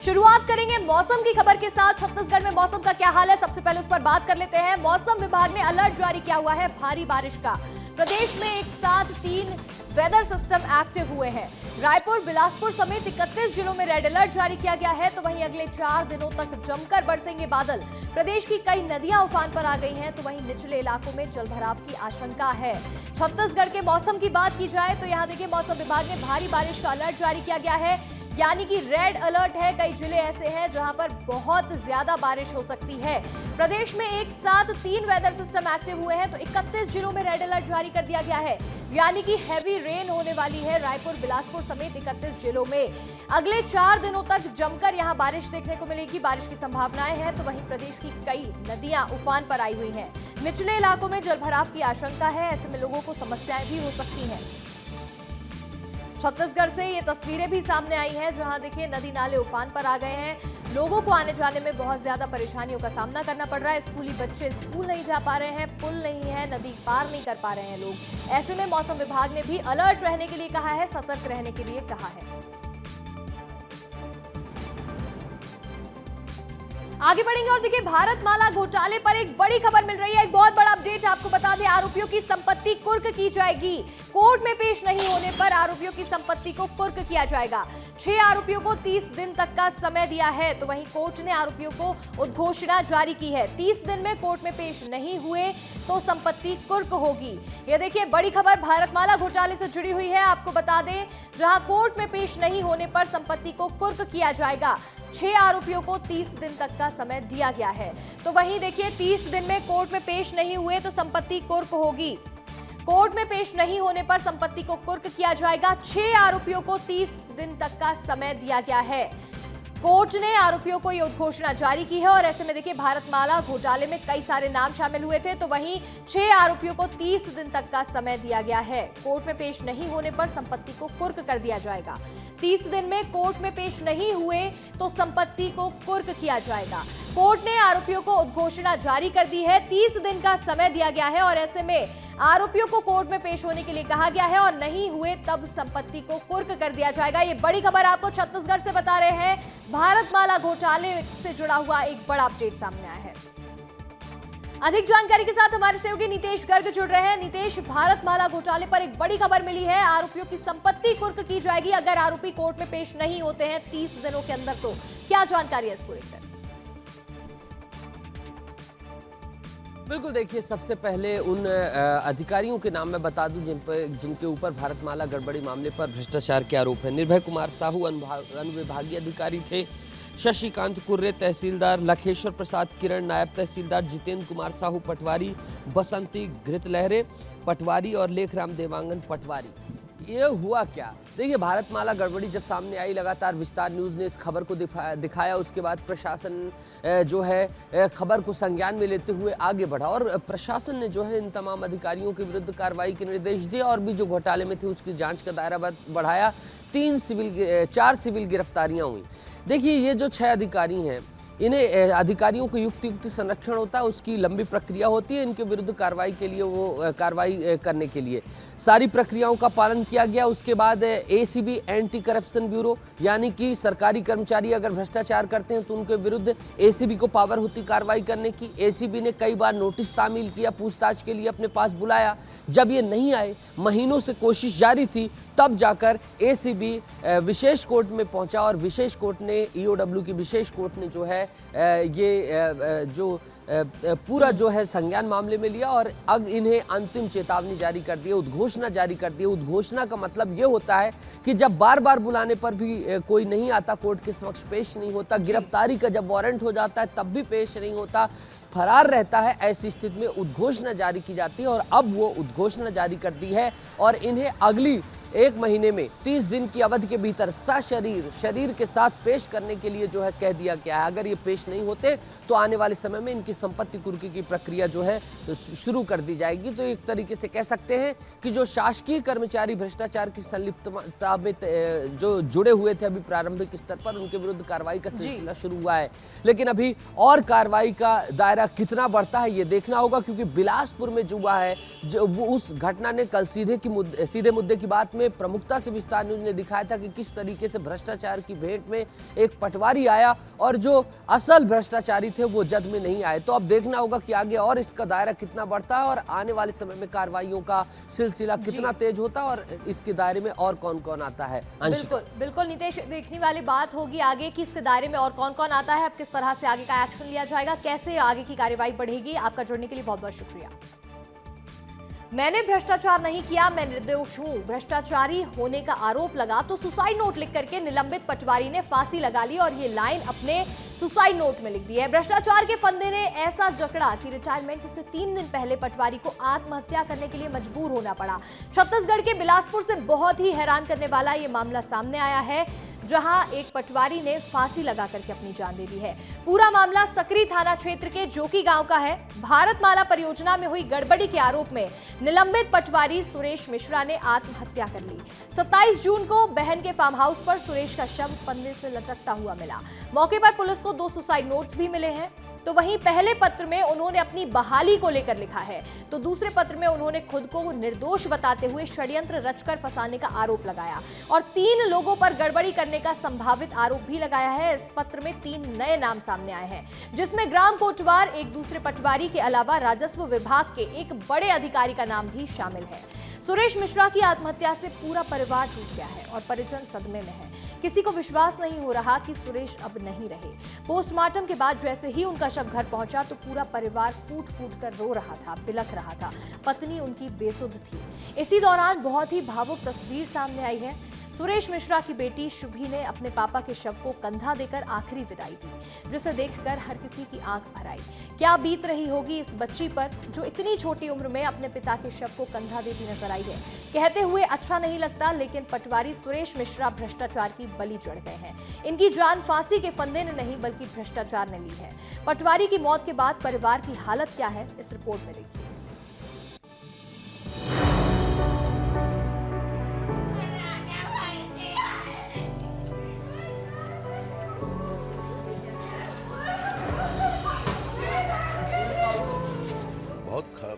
शुरुआत करेंगे मौसम की खबर के साथ। छत्तीसगढ़ में मौसम का क्या हाल है, सबसे पहले उस पर बात कर लेते हैं। मौसम विभाग ने अलर्ट जारी किया हुआ है भारी बारिश का। प्रदेश में एक साथ 3 वेदर सिस्टम एक्टिव हुए हैं। रायपुर, बिलासपुर समेत 31 जिलों में रेड अलर्ट जारी किया गया है। तो वहीं अगले 4 दिनों तक जमकर बरसेंगे बादल। प्रदेश की कई नदियां उफान पर आ गई हैं, तो वहीं निचले इलाकों में जलभराव की आशंका है। छत्तीसगढ़ के मौसम की बात की जाए तो यहां देखिए मौसम विभाग ने भारी बारिश का अलर्ट जारी किया गया है, यानी कि रेड अलर्ट है। कई जिले ऐसे हैं जहां पर बहुत ज्यादा बारिश हो सकती है। प्रदेश में एक साथ 3 वेदर सिस्टम एक्टिव हुए हैं, तो 31 जिलों में रेड अलर्ट जारी कर दिया गया है, यानी कि हैवी रेन होने वाली है रायपुर, बिलासपुर समेत 31 जिलों में। अगले 4 दिनों तक जमकर यहां बारिश देखने को मिलेगी, बारिश की संभावनाएं हैं। तो वहीं प्रदेश की कई नदियां उफान पर आई हुई हैं। निचले इलाकों में जलभराव की आशंका है, ऐसे में लोगों को समस्याएं भी हो सकती हैं। छत्तीसगढ़ से ये तस्वीरें भी सामने आई हैं, जहां देखिए नदी नाले उफान पर आ गए हैं। लोगों को आने जाने में बहुत ज्यादा परेशानियों का सामना करना पड़ रहा है। स्कूली बच्चे स्कूल नहीं जा पा रहे हैं, पुल नहीं है, नदी पार नहीं कर पा रहे हैं लोग। ऐसे में मौसम विभाग ने भी अलर्ट रहने के लिए कहा है, सतर्क रहने के लिए कहा है। आगे बढ़ेंगे और देखिए भारतमाला घोटाले पर एक बड़ी खबर मिल रही है। एक बहुत बड़ा अपडेट आपको बता दें, आरोपियों की संपत्ति कुर्क की जाएगी। कोर्ट में पेश नहीं होने पर आरोपियों की संपत्ति को कुर्क किया जाएगा। 6 आरोपियों को 30 दिन तक का समय दिया है। तो वहीं कोर्ट ने आरोपियों को उद्घोषणा जारी की है। 30 दिन में कोर्ट में पेश नहीं हुए तो संपत्ति कुर्क होगी। ये देखिए बड़ी खबर भारतमाला घोटाले से जुड़ी हुई है। आपको बता दें, जहां कोर्ट में पेश नहीं होने पर संपत्ति को कुर्क किया जाएगा। 6 आरोपियों को 30 दिन तक का समय दिया गया है। तो वहीं देखिए 30 दिन में कोर्ट में पेश नहीं हुए तो संपत्ति कुर्क होगी। कोर्ट में पेश नहीं होने पर संपत्ति को कुर्क किया जाएगा। 6 आरोपियों को 30 दिन तक का समय दिया गया है। कोर्ट ने आरोपियों को यह उद्घोषणा जारी की है और ऐसे में देखिए भारतमाला घोटाले में कई सारे नाम शामिल हुए थे। तो वहीं 6 आरोपियों को 30 दिन तक का समय दिया गया है। कोर्ट में पेश नहीं होने पर संपत्ति को कुर्क कर दिया जाएगा। 30 दिन में कोर्ट में पेश नहीं हुए तो संपत्ति को कुर्क किया जाएगा। कोर्ट ने आरोपियों को उद्घोषणा जारी कर दी है। 30 दिन का समय दिया गया है और ऐसे में आरोपियों को कोर्ट में पेश होने के लिए कहा गया है और नहीं हुए तब संपत्ति को कुर्क कर दिया जाएगा। ये बड़ी खबर आपको छत्तीसगढ़ से बता रहे हैं। भारतमाला घोटाले से जुड़ा हुआ एक बड़ा अपडेट सामने आया है। अधिक जानकारी के साथ हमारे सहयोगी नितेश गर्ग जुड़ रहे हैं। नितेश, भारतमाला घोटाले पर एक बड़ी खबर मिली है, आरोपियों की संपत्ति कुर्क की जाएगी अगर आरोपी कोर्ट में पेश नहीं होते हैं 30 दिनों के अंदर। तो क्या जानकारी है इसको लेकर? बिल्कुल, देखिए सबसे पहले उन अधिकारियों के नाम मैं बता दूं जिनके ऊपर भारतमाला गड़बड़ी मामले पर भ्रष्टाचार के आरोप है। निर्भय कुमार साहू अनुविभागीय अधिकारी थे, शशिकांत कुर्रे तहसीलदार, लखेश्वर प्रसाद किरण नायब तहसीलदार, जितेंद्र कुमार साहू पटवारी, बसंती घृतलहरे पटवारी और लेखराम देवांगन पटवारी। ये हुआ क्या? देखिए भारतमाला गड़बड़ी जब सामने आई, लगातार विस्तार न्यूज़ ने इस खबर को दिखाया। उसके बाद प्रशासन जो है खबर को संज्ञान में लेते हुए आगे बढ़ा और प्रशासन ने जो है इन तमाम अधिकारियों के विरुद्ध कार्रवाई के निर्देश दिए और भी जो घोटाले में थे उसकी जांच का दायरा बढ़ाया। 4 सिविल गिरफ्तारियां हुई। देखिए ये जो 6 अधिकारी हैं, इन्हें अधिकारियों को युक्त संरक्षण होता है, उसकी लंबी प्रक्रिया होती है इनके विरुद्ध कार्रवाई के लिए, वो कार्रवाई करने के लिए सारी प्रक्रियाओं का पालन किया गया। उसके बाद एसीबी एंटी करप्शन ब्यूरो, यानी कि सरकारी कर्मचारी अगर भ्रष्टाचार करते हैं तो उनके विरुद्ध एसीबी को पावर होती कार्रवाई करने की। एसीबी ने कई बार नोटिस तामील किया, पूछताछ के लिए अपने पास बुलाया। जब ये नहीं आए, महीनों से कोशिश जारी थी, तब जाकर एसीबी विशेष कोर्ट में पहुंचा और विशेष कोर्ट ने, ईओडब्ल्यू की विशेष कोर्ट ने जो है पूरा जो है संज्ञान मामले में लिया और अब इन्हें अंतिम चेतावनी जारी कर दी, उद्घोषणा जारी कर दी। उद्घोषणा का मतलब ये होता है कि जब बार बार बुलाने पर भी कोई नहीं आता, कोर्ट के समक्ष पेश नहीं होता, गिरफ्तारी का जब वारंट हो जाता है तब भी पेश नहीं होता, फरार रहता है, ऐसी स्थिति में उद्घोषणा जारी की जाती है और अब वो उद्घोषणा जारी कर दी है और इन्हें अगली 1 महीने में 30 दिन की अवधि के भीतर शरीर के साथ पेश करने के लिए जो है कह दिया गया है। अगर ये पेश नहीं होते तो आने वाले समय में इनकी संपत्ति कुर्की की प्रक्रिया जो है शुरू कर दी जाएगी। तो एक तरीके से कह सकते हैं कि जो शासकीय कर्मचारी भ्रष्टाचार की संलिप्तता में जो जुड़े हुए थे अभी प्रारंभिक स्तर पर, उनके विरुद्ध कार्रवाई का सिलसिला शुरू हुआ है। लेकिन अभी और कार्रवाई का दायरा कितना बढ़ता है ये देखना होगा, क्योंकि बिलासपुर में जो हुआ है, जो उस घटना ने कल सीधे मुद्दे की बात जिसमें प्रमुखता से विस्तार न्यूज ने दिखाया था कि किस तरीके से भ्रष्टाचार की भेंट में एक पटवारी आया और जो असल भ्रष्टाचारी थे वो जद में नहीं आए। तो अब देखना होगा कि आगे और इसका दायरा कितना बढ़ता है और आने वाले समय में कार्रवाइयों का सिलसिला कितना तेज होता है और इसके दायरे में और कौन कौन आता है। बिल्कुल बिल्कुल नितेश, देखने वाली बात होगी आगे कि इसके दायरे में और कौन कौन आता है, अब किस तरह से आगे का एक्शन लिया जाएगा, कैसे आगे की कार्यवाही बढ़ेगी। आपका जुड़ने के लिए बहुत बहुत शुक्रिया। मैंने भ्रष्टाचार नहीं किया, मैं निर्दोष हूं, भ्रष्टाचारी होने का आरोप लगा तो सुसाइड नोट लिख करके निलंबित पटवारी ने फांसी लगा ली और ये लाइन अपने सुसाइड नोट में लिख दी है। भ्रष्टाचार के फंदे ने ऐसा जकड़ा कि रिटायरमेंट से 3 दिन पहले पटवारी को आत्महत्या करने के लिए मजबूर होना पड़ा। छत्तीसगढ़ के बिलासपुर से बहुत ही हैरान करने वाला ये मामला सामने आया है, जहां एक पटवारी ने फांसी लगा करके अपनी जान दे दी है। पूरा मामला सकरी थाना क्षेत्र के जोकी गांव का है। भारतमाला परियोजना में हुई गड़बड़ी के आरोप में निलंबित पटवारी सुरेश मिश्रा ने आत्महत्या कर ली। 27 जून को बहन के फार्म हाउस पर सुरेश का शव फंदे से लटकता हुआ मिला। मौके पर पुलिस को 2 सुसाइड नोट्स भी मिले हैं। तो वहीं पहले पत्र में उन्होंने अपनी बहाली को लेकर लिखा है, तो दूसरे पत्र में उन्होंने खुद को निर्दोष बताते हुए षड्यंत्र रचकर फंसाने का आरोप लगाया और 3 लोगों पर गड़बड़ी करने का संभावित आरोप भी लगाया है। इस पत्र में 3 नए नाम सामने आए हैं, जिसमें ग्राम कोटवार, एक दूसरे पटवारी के अलावा राजस्व विभाग के एक बड़े अधिकारी का नाम भी शामिल है। सुरेश मिश्रा की आत्महत्या से पूरा परिवार टूट गया है और परिजन सदमे में है। किसी को विश्वास नहीं हो रहा कि सुरेश अब नहीं रहे। पोस्टमार्टम के बाद जैसे ही उनका शव घर पहुंचा तो पूरा परिवार फूट फूट कर रो रहा था, बिलख रहा था। पत्नी उनकी बेसुध थी। इसी दौरान बहुत ही भावुक तस्वीर सामने आई है। सुरेश मिश्रा की बेटी शुभी ने अपने पापा के शव को कंधा देकर आखिरी विदाई दी, जिसे देखकर हर किसी की आंख भर आई। क्या बीत रही होगी इस बच्ची पर जो इतनी छोटी उम्र में अपने पिता के शव को कंधा देती नजर आई है। कहते हुए अच्छा नहीं लगता, लेकिन पटवारी सुरेश मिश्रा भ्रष्टाचार की बलि चढ़ गए हैं। इनकी जान फांसी के फंदे ने नहीं बल्कि भ्रष्टाचार ने ली है। पटवारी की मौत के बाद परिवार की हालत क्या है, इस रिपोर्ट में देखिए।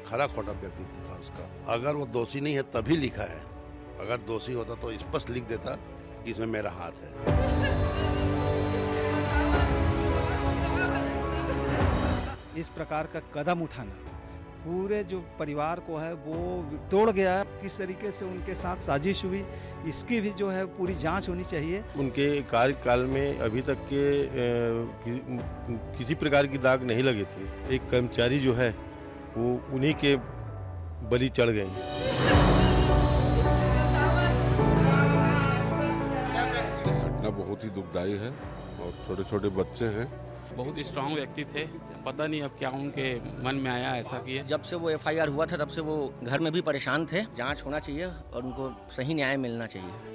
खरा खोटा व्यक्तित्व था उसका। अगर वो दोषी नहीं है तभी लिखा है, अगर दोषी होता तो स्पष्ट लिख देता कि इसमें मेरा हाथ है। इस प्रकार का कदम उठाना पूरे जो परिवार को है वो तोड़ गया। किस तरीके से उनके साथ साजिश हुई, इसकी भी जो है पूरी जांच होनी चाहिए। उनके कार्यकाल में अभी तक के किसी प्रकार की दाग नहीं लगे थे। एक कर्मचारी जो है वो उन्हीं के बलि चढ़ गए। घटना बहुत ही दुखदायी है और छोटे छोटे बच्चे हैं। बहुत स्ट्रांग व्यक्ति थे, पता नहीं अब क्या उनके मन में आया ऐसा किया। जब से वो एफआईआर हुआ था तब से वो घर में भी परेशान थे। जांच होना चाहिए और उनको सही न्याय मिलना चाहिए।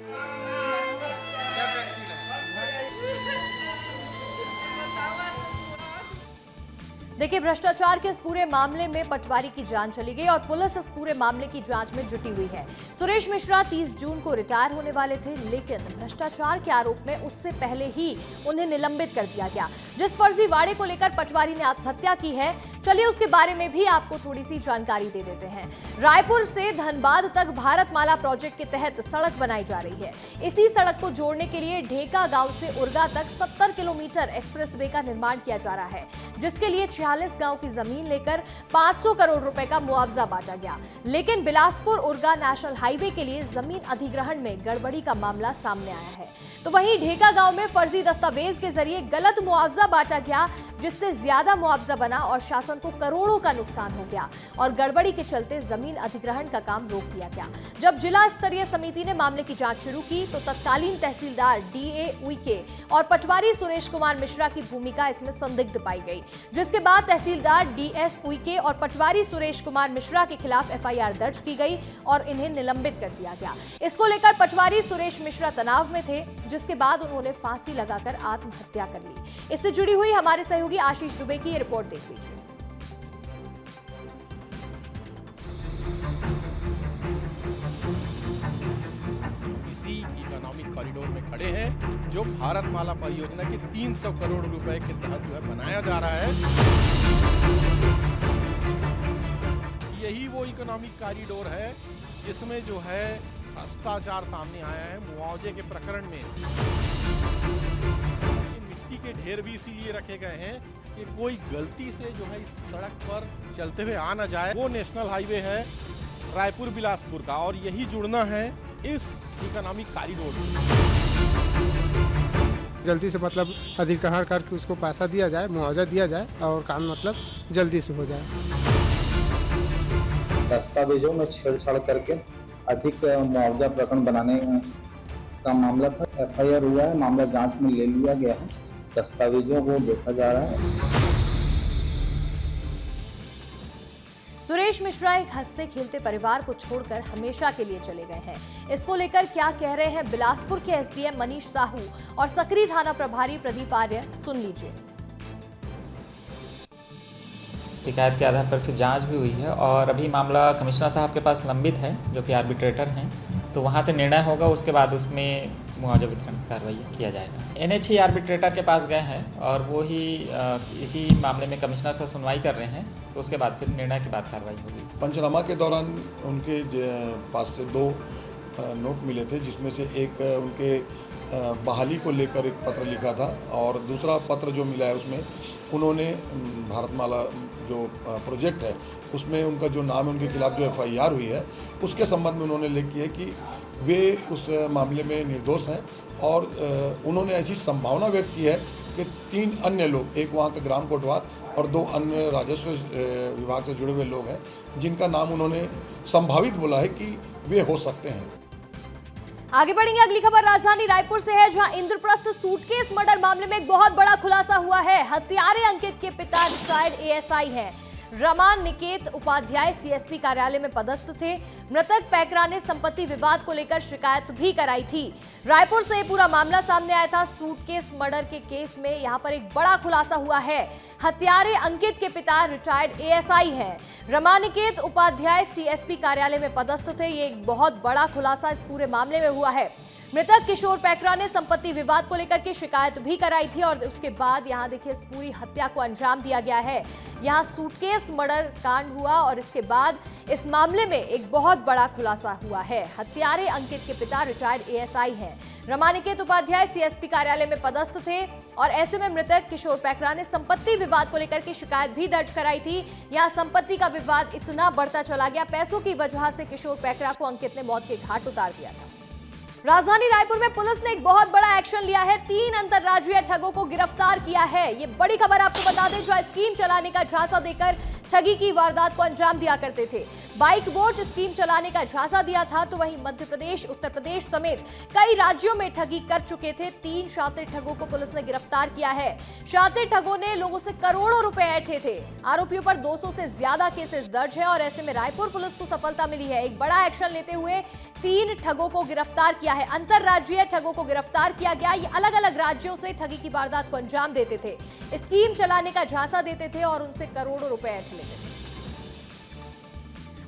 देखिए, भ्रष्टाचार के इस पूरे मामले में पटवारी की जान चली गई और पुलिस इस पूरे मामले की जांच में जुटी हुई है। सुरेश मिश्रा 30 जून को रिटायर होने वाले थे, लेकिन भ्रष्टाचार के आरोप में उससे पहले ही उन्हें निलंबित कर दिया गया। जिस फर्जीवाड़े को लेकर पटवारी ने आत्महत्या की है, चलिए उसके बारे में भी आपको थोड़ी सी जानकारी दे देते हैं। रायपुर से धनबाद तक भारतमाला प्रोजेक्ट के तहत सड़क बनाई जा रही है। इसी सड़क को जोड़ने के लिए ढेका गांव से उर्गा तक 70 किलोमीटर एक्सप्रेसवे का निर्माण किया जा रहा है, जिसके लिए 46 गांव की जमीन लेकर 500 करोड़ रुपए का मुआवजा बांटा गया। लेकिन बिलासपुर उर्गा नेशनल हाईवे के लिए जमीन अधिग्रहण में गड़बड़ी का मामला सामने आया है। तो वहीं ढेका गांव में फर्जी दस्तावेज के जरिए गलत मुआवजा बांटा गया, जिससे ज्यादा मुआवजा बना और शासन को करोड़ों का नुकसान हो गया और गड़बड़ी के चलते जमीन अधिग्रहण का काम रोक दिया गया। जब जिला स्तरीय समिति ने मामले की जांच शुरू की तो तत्कालीन तहसीलदार डीए उइके और पटवारी सुरेश कुमार मिश्रा की भूमिका इसमें संदिग्ध पाई गई, जिसके बाद तहसीलदार डीएस उइके और पटवारी सुरेश कुमार मिश्रा के खिलाफ एफआईआर दर्ज की गई और इन्हें निलंबित कर दिया गया। इसको लेकर पटवारी सुरेश मिश्रा तनाव में थे, जिसके बाद उन्होंने फांसी लगाकर आत्महत्या कर ली। इससे जुड़ी हुई हमारे सहयोगी आशीष दुबे की ये रिपोर्ट देख लीजिए। इसी इकोनॉमिक कॉरिडोर में खड़े हैं जो भारतमाला परियोजना के 300 करोड़ रुपए के तहत जो है बनाया जा रहा है। यही वो इकोनॉमिक कॉरिडोर है जिसमें जो है भ्रष्टाचार सामने आया है मुआवजे के प्रकरण में। मिट्टी के ढेर भी इसीलिए रखे गए हैं कि कोई गलती से जो है इस सड़क पर चलते हुए आ न जाए। वो नेशनल हाईवे है रायपुर बिलासपुर का और यही जुड़ना है इस इकोनॉमिक कॉरिडोर से। जल्दी से मतलब अधिग्रहण करके उसको पैसा दिया जाए, मुआवजा दिया जाए और काम मतलब जल्दी से हो जाए। दस्तावेजों में छेड़छाड़ करके अधिक मुआवजा प्रकरण बनाने का मामला था। एफआईआर हुआ है, मामला जांच में ले लिया गया है, दस्तावेजों को देखा जा रहा है। सुरेश मिश्रा एक हंसते खेलते परिवार को छोड़कर हमेशा के लिए चले गए हैं। इसको लेकर क्या कह रहे हैं बिलासपुर के एसडीएम मनीष साहू और सकरी थाना प्रभारी प्रदीप आर्य, सुन लीजिए। शिकायत के आधार पर फिर जांच भी हुई है और अभी मामला कमिश्नर साहब के पास लंबित है, जो कि आर्बिट्रेटर हैं, तो वहां से निर्णय होगा, उसके बाद उसमें मुआवजा वितरण की कार्रवाई किया जाएगा। एनएच आर्बिट्रेटर के पास गए हैं और वो ही इसी मामले में कमिश्नर से सुनवाई कर रहे हैं, तो उसके बाद फिर निर्णय के बाद कार्रवाई होगी। पंचनामा के दौरान उनके पास से 2 नोट मिले थे, जिसमें से एक उनके बहाली को लेकर एक पत्र लिखा था और दूसरा पत्र जो मिला है उसमें उन्होंने भारतमाला जो प्रोजेक्ट है उसमें उनका जो नाम है, उनके खिलाफ जो एफआईआर हुई है उसके संबंध में उन्होंने लिख किया कि वे उस मामले में निर्दोष हैं और उन्होंने ऐसी संभावना व्यक्त की है कि 3 अन्य लोग, एक वहाँ का ग्राम कोटवार और 2 अन्य राजस्व विभाग से जुड़े हुए लोग हैं, जिनका नाम उन्होंने संभावित बोला है कि वे हो सकते हैं। आगे बढ़ेंगे, अगली खबर राजधानी रायपुर से है, जहां इंद्रप्रस्थ सूटकेस मर्डर मामले में एक बहुत बड़ा खुलासा हुआ है। हत्यारे अंकित के पिता रिटायर्ड एएसआई हैं। रमान निकेत उपाध्याय सीएसपी कार्यालय में पदस्थ थे। मृतक पैकरा ने संपत्ति विवाद को लेकर शिकायत भी कराई थी। रायपुर से पूरा मामला सामने आया था। सूटकेस मर्डर के केस में यहां पर एक बड़ा खुलासा हुआ है। हत्यारे अंकित के पिता रिटायर्ड एएसआई हैं। रमान निकेत उपाध्याय सीएसपी कार्यालय में पदस्थ थे। ये एक बहुत बड़ा खुलासा इस पूरे मामले में हुआ है। मृतक किशोर पैकरा ने संपत्ति विवाद को लेकर के शिकायत भी कराई थी और उसके बाद यहां देखिए इस पूरी हत्या को अंजाम दिया गया है। यहां सूटकेस मर्डर कांड हुआ और इसके बाद इस मामले में एक बहुत बड़ा खुलासा हुआ है। हत्यारे अंकित के पिता रिटायर्ड एएसआई हैं। रमानिकेत उपाध्याय सीएसपी कार्यालय में पदस्थ थे और ऐसे में मृतक किशोर पैकरा ने संपत्ति विवाद को लेकर के शिकायत भी दर्ज कराई थी। यहां संपत्ति का विवाद इतना बढ़ता चला गया, पैसों की वजह से किशोर पैकरा को अंकित ने मौत के घाट उतार दिया था। राजधानी रायपुर में पुलिस ने एक बहुत बड़ा एक्शन लिया है। 3 अंतर्राज्यीय ठगों को गिरफ्तार किया है। ये बड़ी खबर आपको बता दें, जो स्कीम चलाने का झांसा देकर ठगी की वारदात को अंजाम दिया करते थे। बाइक बोट स्कीम चलाने का झांसा दिया था, तो वहीं मध्य प्रदेश, उत्तर प्रदेश समेत कई राज्यों में ठगी कर चुके थे। 3 शातिर ठगों को पुलिस ने गिरफ्तार किया है। शातिर ठगों ने लोगों से करोड़ों रुपए ऐंठे थे। आरोपियों पर 200 से ज्यादा केसेस दर्ज है और ऐसे में रायपुर पुलिस को सफलता मिली है। एक बड़ा एक्शन लेते हुए 3 ठगों को गिरफ्तार किया है। अंतर्राज्यीय ठगों को गिरफ्तार किया गया। ये अलग अलग राज्यों से ठगी की वारदात को अंजाम देते थे, स्कीम चलाने का झांसा देते थे और उनसे करोड़ों रुपए ऐंठ लेते थे।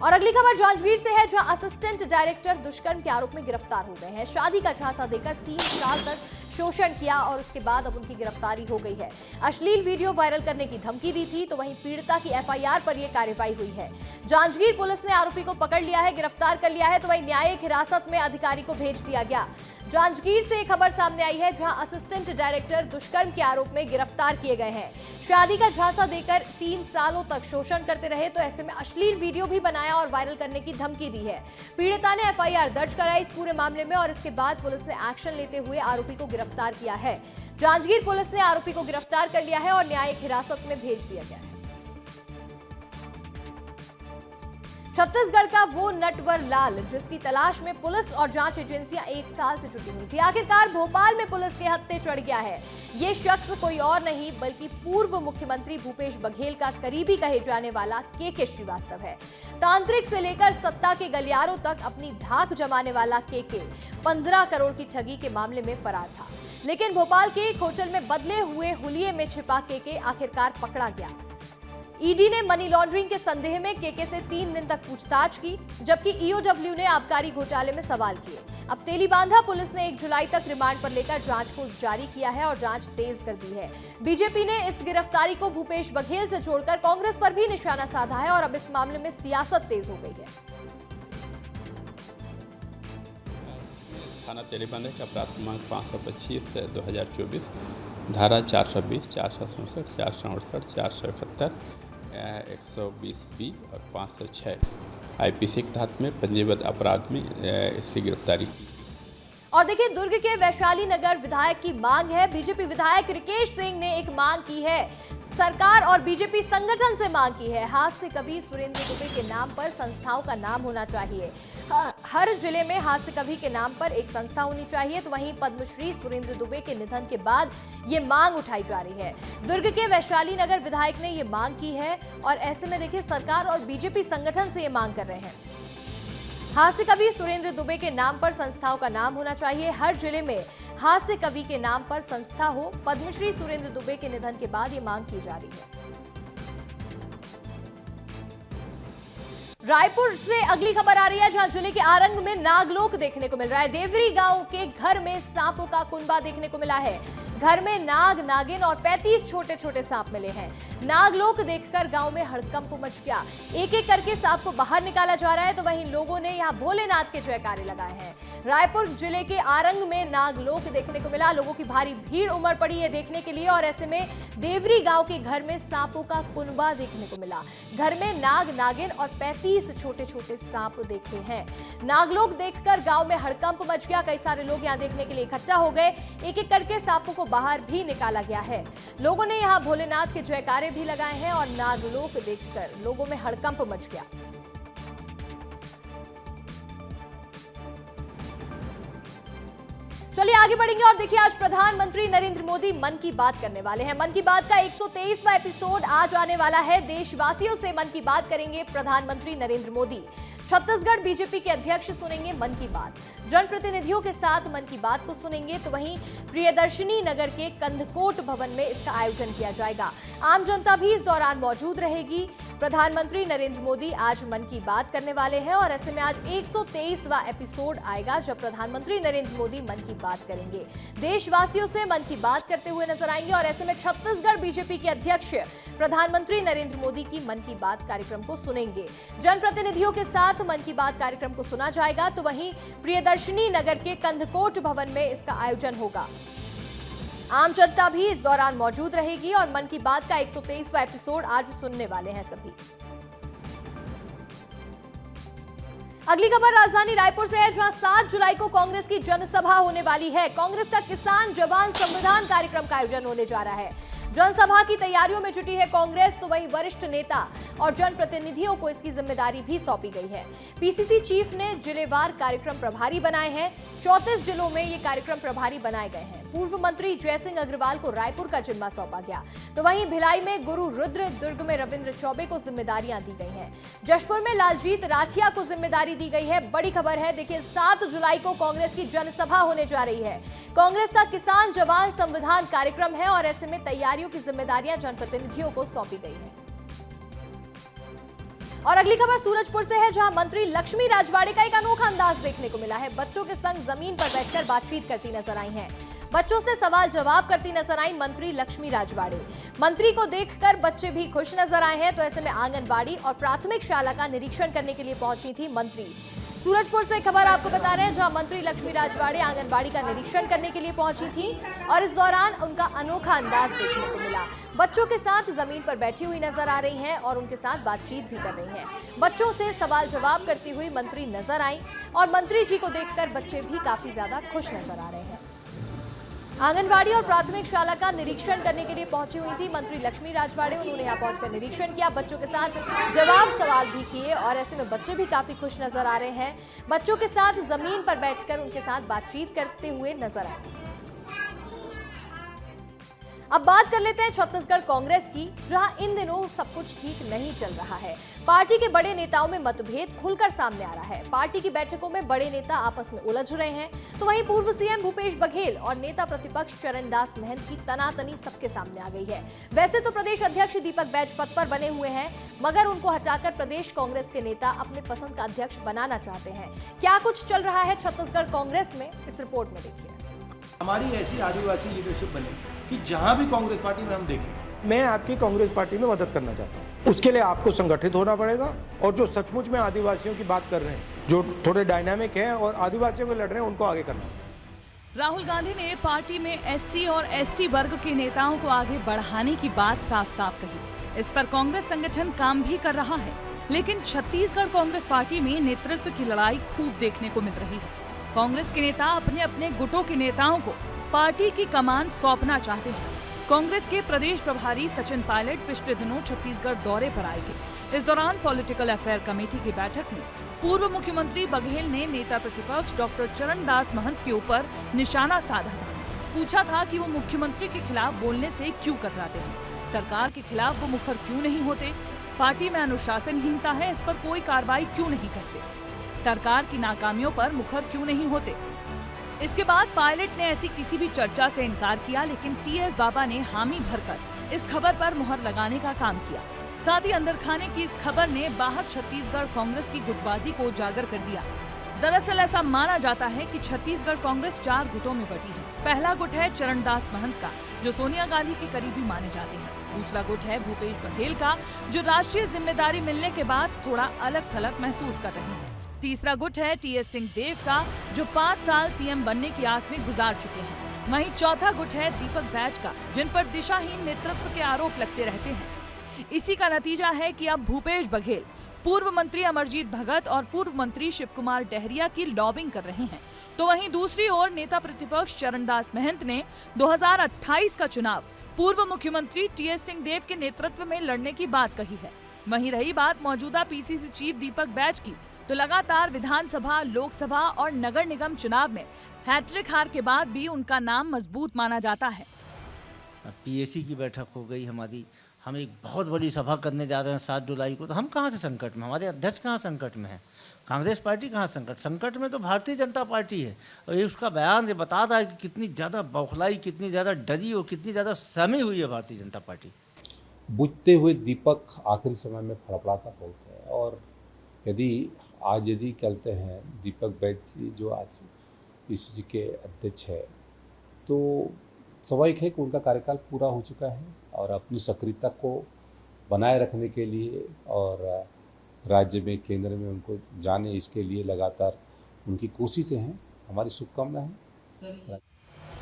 और अगली खबर जांजगीर से है, जहां असिस्टेंट डायरेक्टर दुष्कर्म के आरोप में गिरफ्तार हो गए हैं। शादी का झांसा देकर 3 साल तक शोषण किया और उसके बाद अब उनकी गिरफ्तारी हो गई है। अश्लील वीडियो वायरल करने की धमकी दी थी, तो वहीं पीड़िता की एफआईआर पर यह कार्रवाई हुई है। जांजगीर पुलिस ने आरोपी को पकड़ लिया है, गिरफ्तार कर लिया है, तो वहीं न्यायिक हिरासत में अधिकारी को भेज दिया गया। जांजगीर से एक खबर सामने आई है, जहां असिस्टेंट डायरेक्टर दुष्कर्म के आरोप में गिरफ्तार किए गए हैं। शादी का झांसा देकर 3 सालों तक शोषण करते रहे, तो ऐसे में अश्लील वीडियो भी बनाया और वायरल करने की धमकी दी है। पीड़िता ने एफआईआर दर्ज कराई इस पूरे मामले में और इसके बाद पुलिस ने एक्शन लेते हुए आरोपी को गिरफ्तार किया है। जांजगीर पुलिस ने आरोपी को गिरफ्तार कर लिया है और न्यायिक हिरासत में भेज दिया गया है। छत्तीसगढ़ का वो नटवर लाल जिसकी तलाश में पुलिस और जांच एजेंसियां 1 साल से जुटी हुई थी, आखिरकार भोपाल में पुलिस के हत्थे चढ़ गया है। ये शख्स कोई और नहीं बल्कि पूर्व मुख्यमंत्री भूपेश बघेल का करीबी कहे जाने वाला के श्रीवास्तव है। तांत्रिक से लेकर सत्ता के गलियारों तक अपनी धाक जमाने वाला के 15 करोड़ की ठगी के मामले में फरार था, लेकिन भोपाल के एक होटल में बदले हुए हुलिये में छिपा के आखिरकार पकड़ा गया। ईडी ने मनी लॉन्ड्रिंग के संदेह में केके से 3 दिन तक पूछताछ की, जबकि ईओडब्ल्यू ने आबकारी घोटाले में सवाल किए। अब तेलीबांधा पुलिस ने 1 जुलाई तक रिमांड पर लेकर जांच को जारी किया है और जांच तेज कर दी है। बीजेपी ने इस गिरफ्तारी को भूपेश बघेल से जोड़कर कांग्रेस पर भी निशाना साधा है और अब इस मामले में सियासत तेज हो गई है। थाना तेलीबंद के अपराध क्रमांक 525/2024, धारा 420, 467, 468, 471, 120B और 506 IPC के तहत में पंजीबद्ध अपराध में इसकी गिरफ्तारी की। और देखिए, दुर्ग के वैशाली नगर विधायक की मांग है। बीजेपी विधायक रिकेश सिंह ने एक मांग की है, सरकार और बीजेपी संगठन से मांग की है। हाथ से कभी सुरेंद्र दुबे के नाम पर संस्थाओं का नाम होना चाहिए। हर जिले में हाथ से कभी के नाम पर एक संस्था होनी चाहिए। तो वहीं पद्मश्री सुरेंद्र दुबे के निधन के बाद ये मांग उठाई जा रही है। दुर्ग के वैशाली नगर विधायक ने ये मांग की है और ऐसे में देखिए, सरकार और बीजेपी संगठन से ये मांग कर रहे हैं। हाथ से कवि सुरेंद्र दुबे के नाम पर संस्थाओं का नाम होना चाहिए। हर जिले में हाथ से कवि के नाम पर संस्था हो। पद्मश्री सुरेंद्र दुबे के निधन के बाद ये मांग की जा रही है। रायपुर से अगली खबर आ रही है, जहां जिले के आरंग में नागलोक देखने को मिल रहा है। देवरी गांव के घर में सांपों का कुनबा देखने को मिला है। घर में नाग, नागिन और 35 छोटे छोटे सांप मिले हैं। नागलोक देखकर गांव में हड़कंप मच गया। एक एक करके सांप को बाहर निकाला जा रहा है। तो वहीं लोगों ने यहां भोलेनाथ के जयकारे लगाए हैं। रायपुर जिले के आरंग में नागलोक देखने को मिला। लोगों की भारी भीड़ उमड़ पड़ी है देखने के लिए और ऐसे में देवरी गांव के घर में सांपों का कुनबा देखने को मिला। घर में नाग, नागिन और 35 छोटे छोटे सांप देखे हैं। नागलोक देखकर गांव में हड़कंप मच गया। कई सारे लोग यहां देखने के लिए इकट्ठा हो गए। एक एक करके सांपों को बाहर भी निकाला गया है। लोगों ने यहां भोलेनाथ के जयकारे भी लगाए हैं और नागलोक देखकर लोगों में हड़कंप मच गया। चलिए आगे बढ़ेंगे और देखिए, आज प्रधानमंत्री नरेंद्र मोदी मन की बात करने वाले हैं। मन की बात का 123वां एपिसोड आज आने वाला है। देशवासियों से मन की बात करेंगे प्रधानमंत्री नरेंद्र मोदी। छत्तीसगढ़ बीजेपी के अध्यक्ष सुनेंगे मन की बात। जनप्रतिनिधियों के साथ मन की बात को सुनेंगे। तो वहीं प्रियदर्शनी नगर के कंदकोट भवन में इसका आयोजन किया जाएगा। आम जनता भी इस दौरान मौजूद रहेगी। प्रधानमंत्री नरेंद्र मोदी आज मन की बात करने वाले हैं और ऐसे में आज 123वां एपिसोड आएगा जब प्रधानमंत्री नरेंद्र मोदी मन की बात करेंगे। देशवासियों से मन की बात करते हुए नजर आएंगे और ऐसे में छत्तीसगढ़ बीजेपी के अध्यक्ष प्रधानमंत्री नरेंद्र मोदी की मन की बात कार्यक्रम को सुनेंगे। जनप्रतिनिधियों के साथ मन की बात कार्यक्रम को सुना जाएगा। तो वहीं प्रियदर्शनी नगर के कंदकोट भवन में इसका आयोजन होगा। आम जनता भी इस दौरान मौजूद रहेगी और मन की बात का 123वां एपिसोड आज सुनने वाले हैं सभी। अगली खबर राजधानी रायपुर से है, जहां 7 जुलाई को कांग्रेस की जनसभा होने वाली है। कांग्रेस का किसान जवान संविधान कार्यक्रम का आयोजन होने जा रहा है। जनसभा की तैयारियों में जुटी है कांग्रेस। तो वहीं वरिष्ठ नेता और जनप्रतिनिधियों को इसकी जिम्मेदारी भी सौंपी गई है। पीसीसी चीफ ने जिलेवार कार्यक्रम प्रभारी बनाए हैं। 34 जिलों में ये कार्यक्रम प्रभारी बनाए गए हैं। पूर्व मंत्री जयसिंह अग्रवाल को रायपुर का जिम्मा सौंपा गया। तो वहीं भिलाई में गुरु रुद्र, दुर्ग में रविंद्र चौबे को जिम्मेदारियां दी गई हैं। जशपुर में लालजीत राठिया को जिम्मेदारी दी गई है। बड़ी खबर है, देखिए 7 जुलाई को कांग्रेस की जनसभा होने जा रही है। कांग्रेस का किसान जवान संविधान कार्यक्रम है और ऐसे में तैयारियों की जिम्मेदारियां जनप्रतिनिधियों को सौंपी गई है। और अगली खबर सूरजपुर से है, जहां मंत्री लक्ष्मी राजवाड़े का एक अनोखा अंदाज देखने को मिला है। बच्चों के संग जमीन पर बैठकर बातचीत करती नजर आई हैं। बच्चों से सवाल जवाब करती नजर आई मंत्री लक्ष्मी राजवाड़े। मंत्री को देखकर बच्चे भी खुश नजर आए हैं। तो ऐसे में आंगनबाड़ी और प्राथमिक शाला का निरीक्षण करने के लिए पहुंची थी मंत्री। सूरजपुर से खबर आपको बता रहे हैं, जहां मंत्री लक्ष्मी राजवाड़े आंगनबाड़ी का निरीक्षण करने के लिए पहुंची थी और इस दौरान उनका अनोखा अंदाज देखने को मिला। बच्चों के साथ जमीन पर बैठी हुई नजर आ रही हैं और उनके साथ बातचीत भी कर रही हैं। बच्चों से सवाल जवाब करती हुई मंत्री नजर आई और मंत्री जी को देखकर बच्चे भी काफी ज्यादा खुश नजर आ रहे हैं। आंगनबाड़ी और प्राथमिक शाला का निरीक्षण करने के लिए पहुंची हुई थी मंत्री लक्ष्मी राजवाड़े। उन्होंने यहां पहुंचकर निरीक्षण किया, बच्चों के साथ जवाब सवाल भी किए और ऐसे में बच्चे भी काफी खुश नजर आ रहे हैं। बच्चों के साथ जमीन पर बैठकर उनके साथ बातचीत करते हुए नजर आए। अब बात कर लेते हैं छत्तीसगढ़ कांग्रेस की, जहां इन दिनों सब कुछ ठीक नहीं चल रहा है। पार्टी के बड़े नेताओं में मतभेद खुलकर सामने आ रहा है। पार्टी की बैठकों में बड़े नेता आपस में उलझ रहे हैं। तो वहीं पूर्व सीएम भूपेश बघेल और नेता प्रतिपक्ष चरणदास महंत की तनातनी सबके सामने आ गई है। वैसे तो प्रदेश अध्यक्ष दीपक बैज पद पर बने हुए हैं, मगर उनको हटाकर प्रदेश कांग्रेस के नेता अपने पसंद का अध्यक्ष बनाना चाहते हैं। क्या कुछ चल रहा है छत्तीसगढ़ कांग्रेस में, इस रिपोर्ट में देखिए। हमारी ऐसी आदिवासी लीडरशिप बने कि जहां भी कांग्रेस पार्टी में हम देखें, मैं आपकी कांग्रेस पार्टी में मदद करना चाहता हूं। उसके लिए आपको संगठित होना पड़ेगा और जो सचमुच में आदिवासियों की बात कर रहे हैं, जो थोड़े डायनामिक हैं और आदिवासियों को लड़ रहे हैं, उनको आगे करना। राहुल गांधी ने पार्टी में एससी और एसटी वर्ग के नेताओं को आगे बढ़ाने की बात साफ साफ कही। इस पर कांग्रेस संगठन काम भी कर रहा है, लेकिन छत्तीसगढ़ कांग्रेस पार्टी में नेतृत्व की लड़ाई खूब देखने को मिल रही है। कांग्रेस के नेता अपने अपने गुटों के नेताओं को पार्टी की कमान सौंपना चाहते हैं। कांग्रेस के प्रदेश प्रभारी सचिन पायलट पिछले दिनों छत्तीसगढ़ दौरे पर आए थे। इस दौरान पॉलिटिकल अफेयर कमेटी की बैठक में पूर्व मुख्यमंत्री बघेल ने नेता प्रतिपक्ष डॉक्टर चरणदास महंत के ऊपर निशाना साधा था। पूछा था कि वो मुख्यमंत्री के खिलाफ बोलने से क्यों कतराते हैं, सरकार के खिलाफ वो मुखर क्यों नहीं होते, पार्टी में अनुशासनहीनता है, इस पर कोई कार्रवाई क्यों नहीं करते, सरकार की नाकामियों पर मुखर क्यों नहीं होते। इसके बाद पायलट ने ऐसी किसी भी चर्चा से इनकार किया, लेकिन टीएस बाबा ने हामी भरकर इस खबर पर मुहर लगाने का काम किया। साथ ही अंदर खाने की इस खबर ने बाहर छत्तीसगढ़ कांग्रेस की गुटबाजी को उजागर कर दिया। दरअसल ऐसा माना जाता है कि छत्तीसगढ़ कांग्रेस 4 गुटों में बटी है। पहला गुट है चरणदास महंत का, जो सोनिया गांधी के करीबी माने जाते हैं। दूसरा गुट है भूपेश बघेल का, जो राष्ट्रीय जिम्मेदारी मिलने के बाद थोड़ा अलग थलग महसूस कर रहे हैं। तीसरा गुट है टीएस सिंहदेव का, जो 5 साल सीएम बनने की आस में गुजार चुके हैं। वहीं चौथा गुट है दीपक बैज का, जिन पर दिशाहीन नेतृत्व के आरोप लगते रहते हैं। इसी का नतीजा है कि अब भूपेश बघेल, पूर्व मंत्री अमरजीत भगत और पूर्व मंत्री शिव कुमार डहरिया की लॉबिंग कर रहे हैं। तो वहीं दूसरी ओर नेता प्रतिपक्ष चरणदास महंत ने 2028 का चुनाव पूर्व मुख्यमंत्री टीएस सिंहदेव के नेतृत्व में लड़ने की बात कही है। वहीं रही बात मौजूदा पीसीसी चीफ दीपक बैज की, तो लगातार विधानसभा, लोकसभा और नगर निगम चुनाव में हैट्रिक हार के बाद भी उनका नाम मजबूत माना जाता है। पीएसी की बैठक हो गई हमारी, हम एक बहुत बड़ी सभा करने जा रहे हैं 7 जुलाई को, तो हम कहाँ से संकट में, हमारे अध्यक्ष कहाँ संकट में है, कांग्रेस पार्टी कहाँ संकट में, तो भारतीय जनता पार्टी है। और ये उसका बयान ये बता रहा है कि कितनी ज़्यादा बौखलाई, कितनी ज़्यादा डरी और कितनी ज़्यादा सहमी हुई है भारतीय जनता पार्टी। बुझते हुए दीपक आखिरी समय में फड़फड़ाता बहुत है। और यदि कहते हैं दीपक बैज जी जो आज पीसीसी के अध्यक्ष है, तो स्वाभाविक है कि उनका कार्यकाल पूरा हो चुका है और अपनी सक्रियता को बनाए रखने के लिए और राज्य में, केंद्र में उनको जाने, इसके लिए लगातार उनकी कोशिशें हैं। हमारी शुभकामनाएं हैं।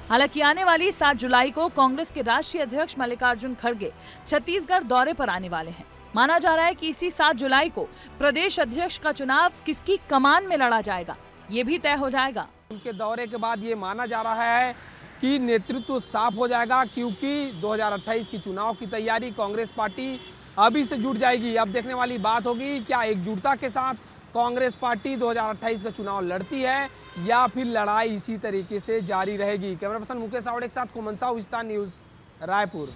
हालांकि आने वाली 7 जुलाई को कांग्रेस के राष्ट्रीय अध्यक्ष मल्लिकार्जुन खड़गे छत्तीसगढ़ दौरे पर आने वाले हैं। माना जा रहा है कि इसी 7 जुलाई को प्रदेश अध्यक्ष का चुनाव किसकी कमान में लड़ा जाएगा, ये भी तय हो जाएगा। उनके दौरे के बाद ये माना जा रहा है कि नेतृत्व साफ हो जाएगा, क्योंकि 2028 की चुनाव की तैयारी कांग्रेस पार्टी अभी से जुट जाएगी। अब देखने वाली बात होगी क्या एकजुटता के साथ कांग्रेस पार्टी 2028 का चुनाव लड़ती है या फिर लड़ाई इसी तरीके से जारी रहेगी। कैमरा पर्सन मुकेश आवड़े के साथ कुमन साहू, विस्तार न्यूज़, रायपुर।